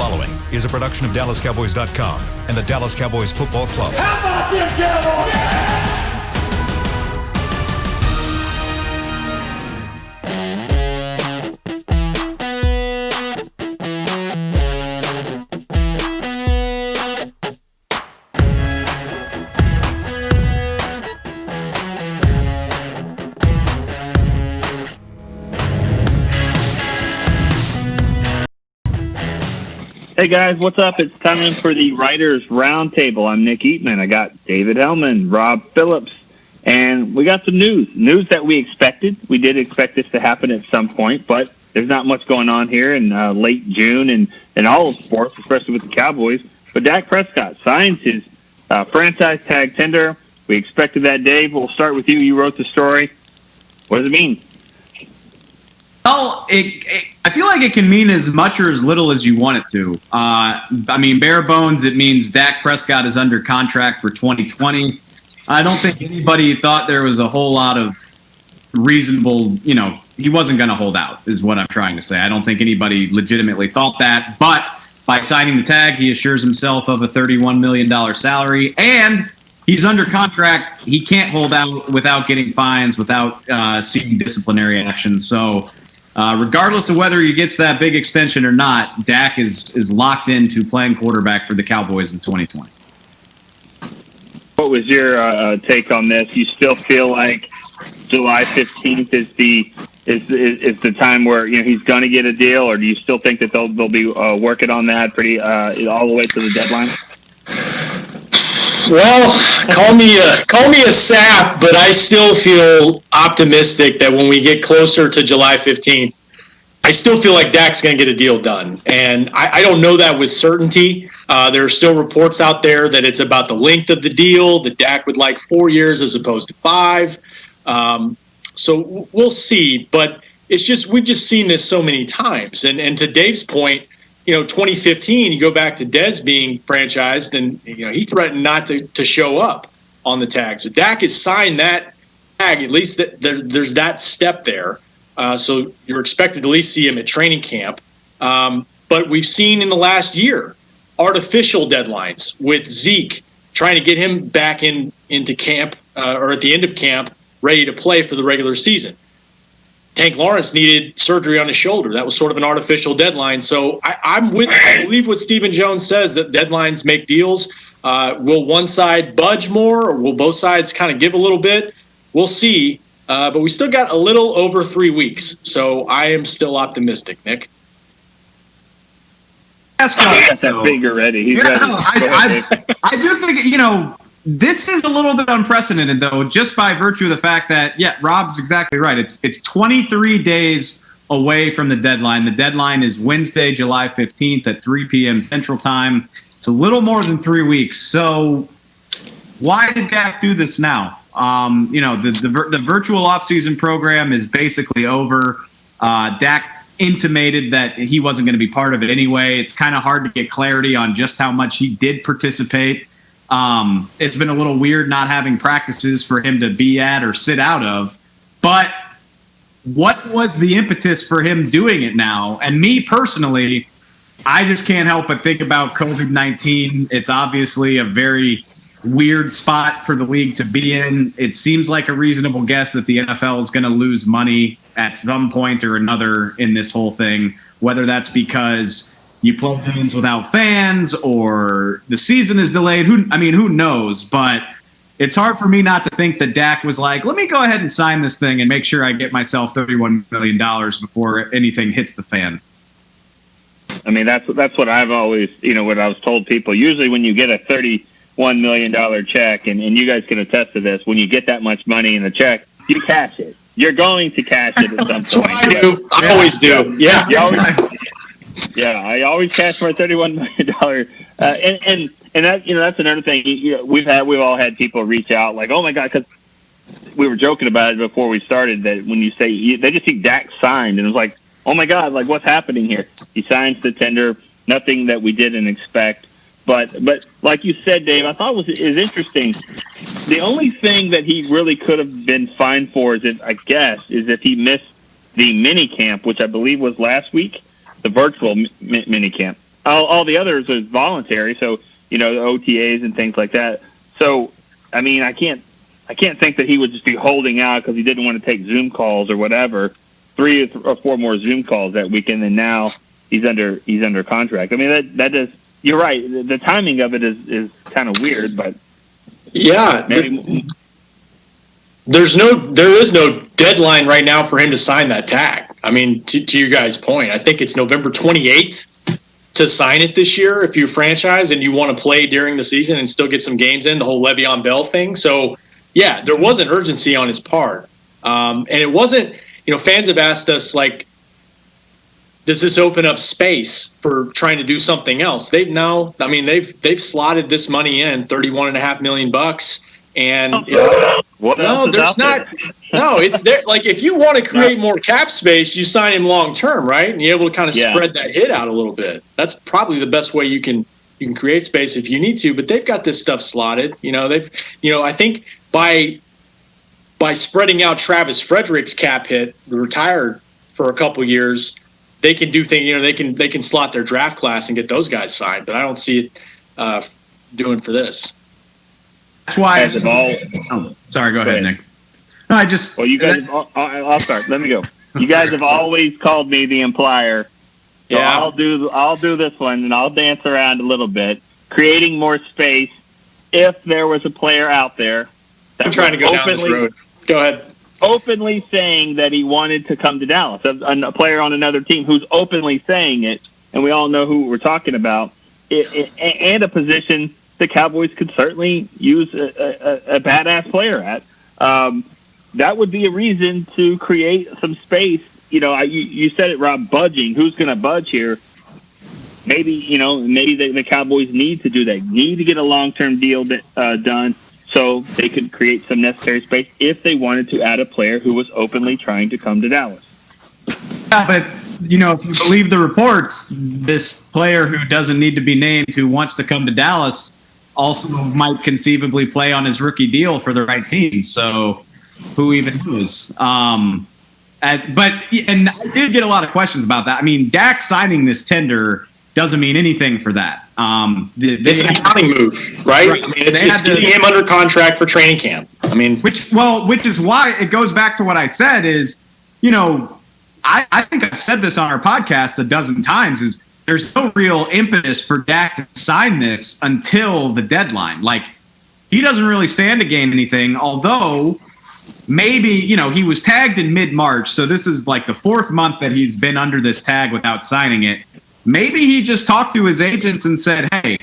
following is a production of DallasCowboys.com and the Dallas Cowboys Football Club. How about them Cowboys? Yeah! Hey guys, what's up? It's time for the Writers Roundtable. I'm Nick Eatman. I got David Hellman, Rob Phillips, and we got some news that we expected. We did expect this to happen at some point, but there's not much going on here in late June and all of sports, especially with the Cowboys. But Dak Prescott signs his franchise tag tender. We expected that, Dave. We'll start with you. You wrote the story. What does it mean? Well, I feel like it can mean as much or as little as you want it to. Bare bones, it means Dak Prescott is under contract for 2020. I don't think anybody thought there was a whole lot of reasonable, he wasn't going to hold out, is what I'm trying to say. I don't think anybody legitimately thought that. But by signing the tag, he assures himself of a $31 million salary. And he's under contract. He can't hold out without getting fines, without seeking disciplinary action. So regardless of whether he gets that big extension or not, Dak is locked into playing quarterback for the Cowboys in 2020. What was your take on this? You still feel like July 15th is the time where he's going to get a deal, or do you still think that they'll be working on that pretty all the way to the deadline? Well, call me a sap, but I still feel optimistic that when we get closer to July 15th, I still feel like Dak's going to get a deal done. And I don't know that with certainty. There are still reports out there that it's about the length of the deal, that Dak would like 4 years as opposed to 5. So we'll see. But it's just we've just seen this so many times. And to Dave's point, 2015, you go back to Dez being franchised, and he threatened not to show up on the tag. So Dak has signed that tag. At least there's that step there. So you're expected to at least see him at training camp. But we've seen in the last year artificial deadlines with Zeke, trying to get him back into camp or at the end of camp, ready to play for the regular season. Tank Lawrence needed surgery on his shoulder. That was sort of an artificial deadline. So I believe what Stephen Jones says, that deadlines make deals. Will one side budge more, or will both sides kind of give a little bit? We'll see. But we still got a little over 3 weeks. So I am still optimistic, Nick. He's got that big already. He's ready. I do think, this is a little bit unprecedented, though, just by virtue of the fact that, Rob's exactly right. It's 23 days away from the deadline. The deadline is Wednesday, July 15th at 3 p.m. Central Time. It's a little more than 3 weeks. So why did Dak do this now? The virtual offseason program is basically over. Dak intimated that he wasn't going to be part of it anyway. It's kind of hard to get clarity on just how much he did participate. It's been a little weird not having practices for him to be at or sit out of. But what was the impetus for him doing it now? And me personally, I just can't help but think about COVID-19. It's obviously a very weird spot for the league to be in. It seems like a reasonable guess that the NFL is going to lose money at some point or another in this whole thing, whether that's because you play games without fans or the season is delayed. Who knows? But it's hard for me not to think that Dak was like, let me go ahead and sign this thing and make sure I get myself $31 million before anything hits the fan. That's what I've always, what I was told people. Usually when you get a $31 million check, and you guys can attest to this, when you get that much money in the check, you cash it. You're going to cash it at some point. That's what I do. I always do. Yeah. I always cash my $31 million. And that, that's another thing. We've all had people reach out like, oh my God, because we were joking about it before we started, that when you say they just see Dak signed, and it was like, oh my God, like what's happening here? He signs the tender, nothing that we didn't expect. But like you said, Dave, I thought is interesting. The only thing that he really could have been fined for is if he missed the mini camp, which I believe was last week, the virtual mini camp. all the others is voluntary. So the OTAs and things like that. So I mean, I can't think that he would just be holding out because he didn't want to take Zoom calls or whatever. 3 or 4 more Zoom calls that weekend, and now he's under contract. I mean, that is. You're right. The timing of it is kind of weird, but yeah, maybe. There is no deadline right now for him to sign that tag. I mean, to you guys' point, I think it's November 28th to sign it this year if you franchise and you want to play during the season and still get some games in, the whole Le'Veon Bell thing. So, yeah, there was an urgency on his part. And it wasn't, fans have asked us, like, does this open up space for trying to do something else? They've slotted this money in, $31.5 million, and it's there. Like, if you want to create more cap space, you sign him long term, right? And you're able to kind of spread that hit out a little bit. That's probably the best way you can create space if you need to. But they've got this stuff slotted. I think by spreading out Travis Frederick's cap hit, retired for a couple years, they can do things. They can slot their draft class and get those guys signed. But I don't see it doing for this. That's why. Sorry, go ahead, Nick. No, Well, you guys. I'll start. Let me go. You guys have always called me the implier. So yeah. I'll do this one, and I'll dance around a little bit, creating more space. If there was a player out there that I'm trying to go down this road. Go ahead. Openly saying that he wanted to come to Dallas, a player on another team who's openly saying it, and we all know who we're talking about, and a position the Cowboys could certainly use a badass player at. That would be a reason to create some space. You said it, Rob, budging. Who's going to budge here? Maybe the Cowboys need to do that. Need to get a long-term deal done so they could create some necessary space if they wanted to add a player who was openly trying to come to Dallas. Yeah, but if you believe the reports, this player who doesn't need to be named, who wants to come to Dallas, also might conceivably play on his rookie deal for the right team. So who even knows? And I did get a lot of questions about that. I mean, Dak signing this tender doesn't mean anything for that. It's an accounting move, right? I mean, it's getting him under contract for training camp. I mean, which is why it goes back to what I said is, I think I've said this on our podcast a dozen times, is there's no real impetus for Dak to sign this until the deadline. Like, he doesn't really stand to gain anything, although maybe, he was tagged in mid-March, so this is like the 4th month that he's been under this tag without signing it. Maybe he just talked to his agents and said, hey,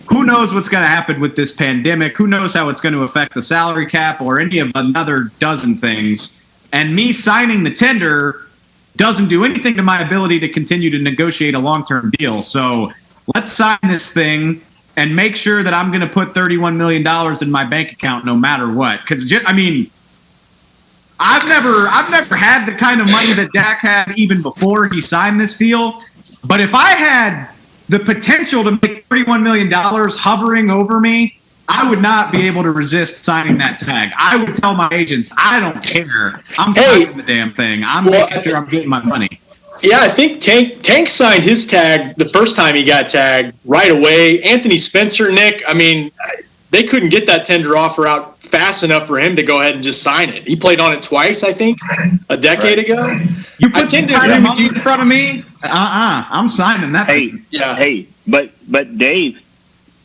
who knows what's going to happen with this pandemic? Who knows how it's going to affect the salary cap or any of another dozen things? And me signing the tender doesn't do anything to my ability to continue to negotiate a long-term deal. So let's sign this thing and make sure that I'm going to put $31 million in my bank account no matter what. Because, I've never had the kind of money that Dak had even before he signed this deal. But if I had the potential to make $31 million hovering over me, I would not be able to resist signing that tag. I would tell my agents, I don't care. I'm signing the damn thing. I'm making sure I'm getting my money. Yeah, I think Tank signed his tag the first time he got tagged right away. Anthony Spencer, Nick, they couldn't get that tender offer out fast enough for him to go ahead and just sign it. He played on it twice, I think, a decade ago. You put the in front of me? I'm signing that. Hey, but Dave,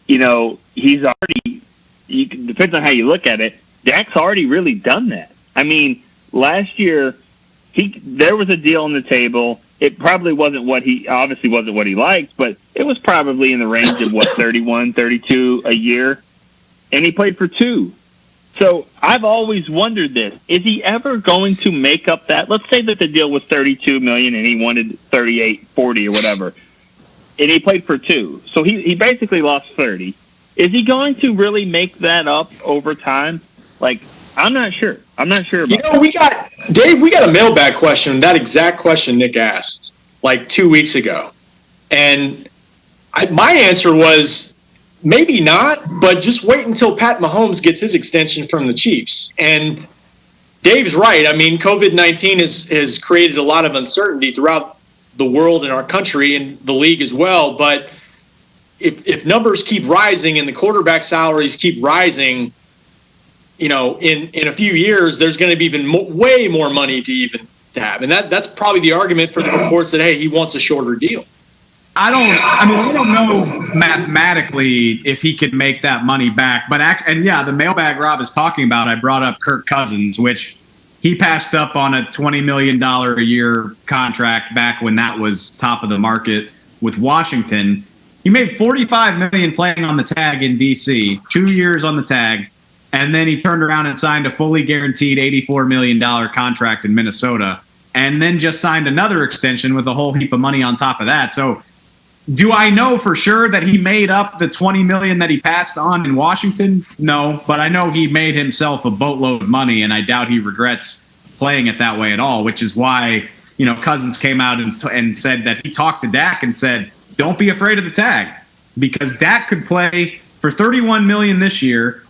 he's already. Depends on how you look at it. Dak's already really done that. I mean, last year, there was a deal on the table. It probably wasn't what he liked, but it was probably in the range of 31, 32 a year, and he played for 2. So I've always wondered this. Is he ever going to make up that? Let's say that the deal was $32 million and he wanted 38, 40 or whatever. And he played for 2. So he basically lost 30. Is he going to really make that up over time? Like, I'm not sure. I'm not sure about we got a mailbag question, that exact question Nick asked like 2 weeks ago. And my answer was, maybe not, but just wait until Pat Mahomes gets his extension from the Chiefs. And Dave's right. I mean, COVID-19 has created a lot of uncertainty throughout the world and our country and the league as well. But if numbers keep rising and the quarterback salaries keep rising, in a few years, there's going to be even way more money to have. And that's probably the argument for the reports that, hey, he wants a shorter deal. I don't know mathematically if he could make that money back. But the mailbag Rob is talking about, I brought up Kirk Cousins, which he passed up on a $20 million a year contract back when that was top of the market with Washington. He made $45 million playing on the tag in DC, 2 years on the tag, and then he turned around and signed a fully guaranteed $84 million contract in Minnesota, and then just signed another extension with a whole heap of money on top of that. So do I know for sure that he made up the $20 million that he passed on in Washington? No, but I know he made himself a boatload of money, and I doubt he regrets playing it that way at all, which is why, Cousins came out and said that he talked to Dak and said, don't be afraid of the tag, because Dak could play for $31 million this year.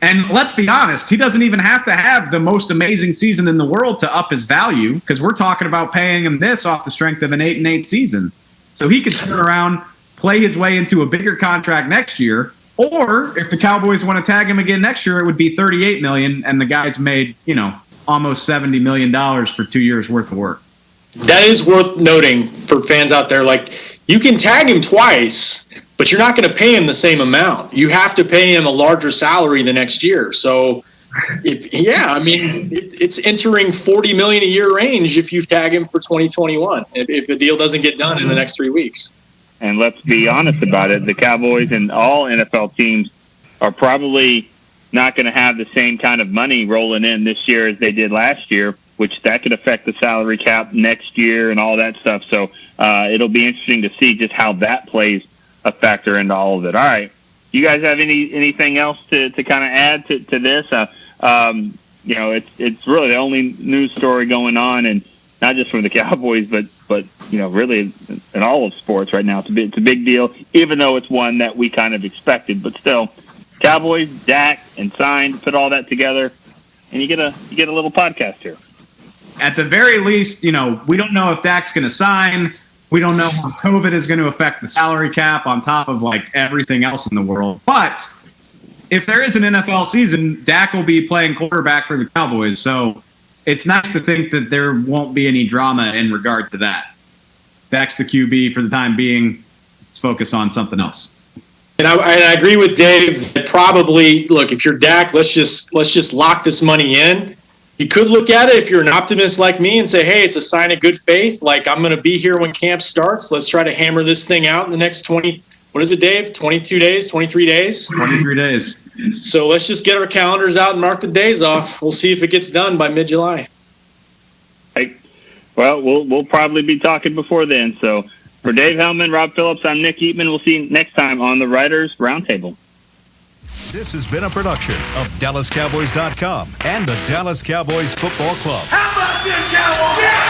And let's be honest, he doesn't even have to have the most amazing season in the world to up his value, because we're talking about paying him this off the strength of an 8-8 season. So he could turn around, play his way into a bigger contract next year, or if the Cowboys want to tag him again next year, it would be $38 million, and the guy's made, almost $70 million for 2 years worth of work. That is worth noting for fans out there. Like, you can tag him twice, but you're not going to pay him the same amount. You have to pay him a larger salary the next year. So, it's entering $40 million a year range if you tag him for 2021. If the deal doesn't get done in the next 3 weeks. And let's be honest about it, the Cowboys and all NFL teams are probably not going to have the same kind of money rolling in this year as they did last year, which that could affect the salary cap next year and all that stuff. So it'll be interesting to see just how that plays a factor into all of it. All right. You guys have anything else to kind of add to this? It's really the only news story going on, and not just from the Cowboys, but really in all of sports right now. It's a big deal, even though it's one that we kind of expected. But still, Cowboys, Dak, and signed, put all that together, and you get a little podcast here. At the very least, we don't know if Dak's going to sign. We don't know how COVID is going to affect the salary cap on top of everything else in the world. But if there is an NFL season, Dak will be playing quarterback for the Cowboys. So it's nice to think that there won't be any drama in regard to that. Dak's the QB for the time being. Let's focus on something else. And I agree with Dave that probably, look, if you're Dak, let's just lock this money in. You could look at it if you're an optimist like me and say, hey, it's a sign of good faith. Like, I'm going to be here when camp starts. Let's try to hammer this thing out in the next 22 days, 23 days? 23 days. So let's just get our calendars out and mark the days off. We'll see if it gets done by mid-July. Well, we'll probably be talking before then. So for Dave Hellman, Rob Phillips, I'm Nick Eatman. We'll see you next time on the Writers Roundtable. This has been a production of DallasCowboys.com and the Dallas Cowboys Football Club. How about this, Cowboys? Yeah!